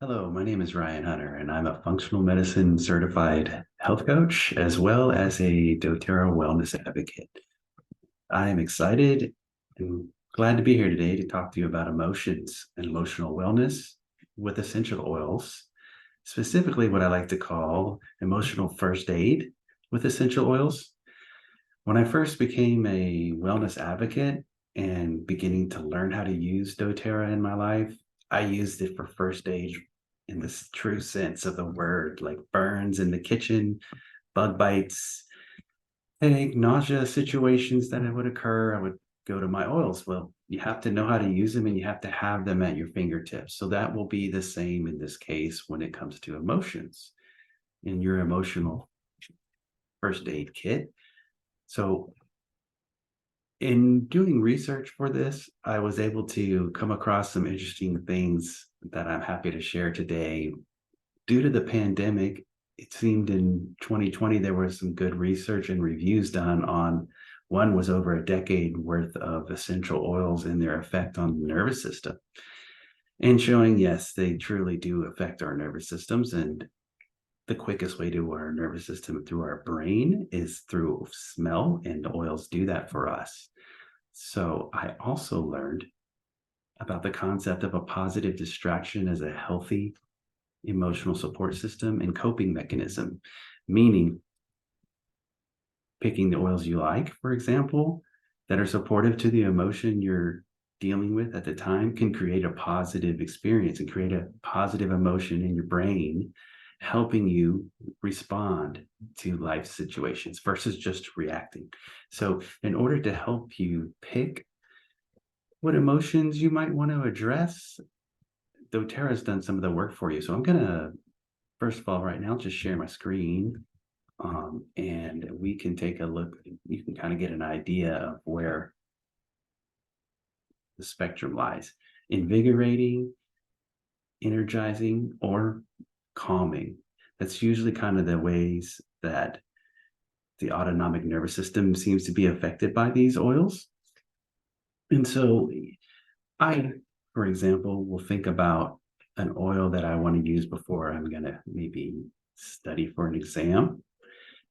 Hello, my name is Ryan Hunter, and I'm a functional medicine certified health coach as well as a doTERRA wellness advocate. I am excited and glad to be here today to talk to you about emotions and emotional wellness with essential oils, specifically what I like to call emotional first aid with essential oils. When I first became a wellness advocate and beginning to learn how to use doTERRA in my life, I used it for first aid in this true sense of the word, like burns in the kitchen, bug bites, headache, nausea situations that would occur. I would go to my oils. Well, you have to know how to use them and you have to have them at your fingertips. So that will be the same in this case when it comes to emotions in your emotional first aid kit. So in doing research for this, I was able to come across some interesting things that I'm happy to share today. Due to the pandemic, it seemed in 2020 there was some good research and reviews done on one was over a decade worth of essential oils and their effect on the nervous system and showing yes they truly do affect our nervous systems, and the quickest way to our nervous system through our brain is through smell, and the oils do that for us. So I also learned about the concept of a positive distraction as a healthy emotional support system and coping mechanism, meaning picking the oils you like, for example, that are supportive to the emotion you're dealing with at the time can create a positive experience and create a positive emotion in your brain, helping you respond to life situations versus just reacting. So, in order to help you pick what emotions you might want to address, doTERRA's done some of the work for you. So, I'm going to, first of all, right now, just share my screen, and we can take a look. You can kind of get an idea of where the spectrum lies: invigorating, energizing, or calming. That's usually kind of the ways that the autonomic nervous system seems to be affected by these oils. And so, I, for example, will think about an oil that I want to use before I'm going to maybe study for an exam.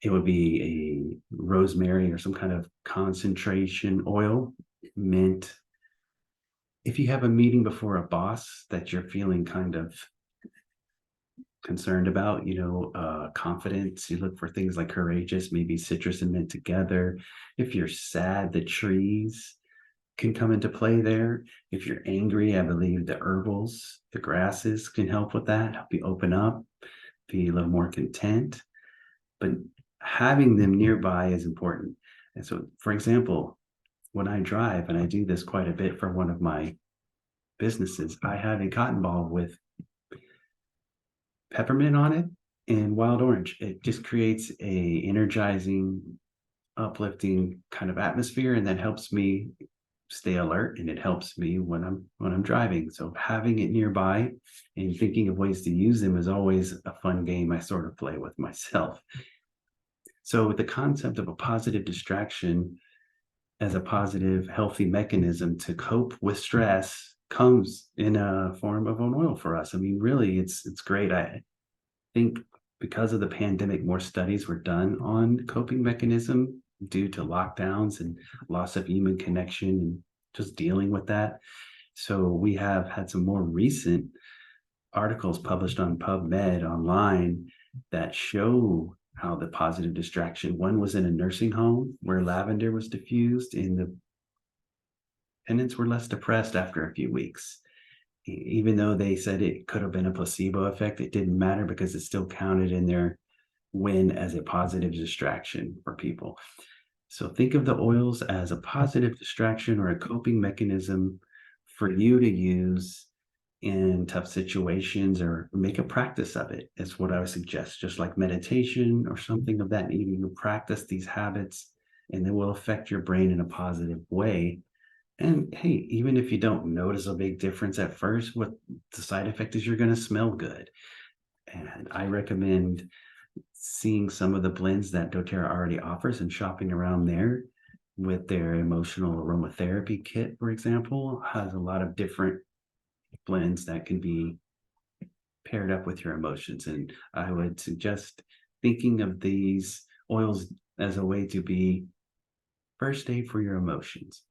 It would be a rosemary or some kind of concentration oil, mint. If you have a meeting before a boss that you're feeling kind of concerned about, confidence, you look for things like courageous, maybe citrus and mint together. If you're sad, the trees can come into play there. If you're angry, I believe the herbals, the grasses can help with that, help you open up, be a little more content. But having them nearby is important. And so, for example, when I drive, and I do this quite a bit for one of my businesses, I have a cotton ball with peppermint on it and wild orange. It just creates a energizing, uplifting kind of atmosphere, and that helps me stay alert, and it helps me when I'm driving. So having it nearby and thinking of ways to use them is always a fun game I sort of play with myself. So the concept of a positive distraction as a positive, healthy mechanism to cope with stress comes in a form of an oil for us. I mean, really, it's great. I think because of the pandemic, more studies were done on coping mechanism due to lockdowns and loss of human connection and just dealing with that. So we have had some more recent articles published on PubMed online that show how the positive distraction, one was in a nursing home where lavender was diffused and the tenants were less depressed after a few weeks. Even though they said it could have been a placebo effect, it didn't matter because it still counted in their win as a positive distraction for people. So think of the oils as a positive distraction or a coping mechanism for you to use in tough situations, or make a practice of it, is what I would suggest. Just like meditation or something of that nature, you practice these habits and they will affect your brain in a positive way. And hey, even if you don't notice a big difference at first, what the side effect is, you're going to smell good. And I recommend seeing some of the blends that doTERRA already offers and shopping around there with their emotional aromatherapy kit, for example, has a lot of different blends that can be paired up with your emotions. And I would suggest thinking of these oils as a way to be first aid for your emotions.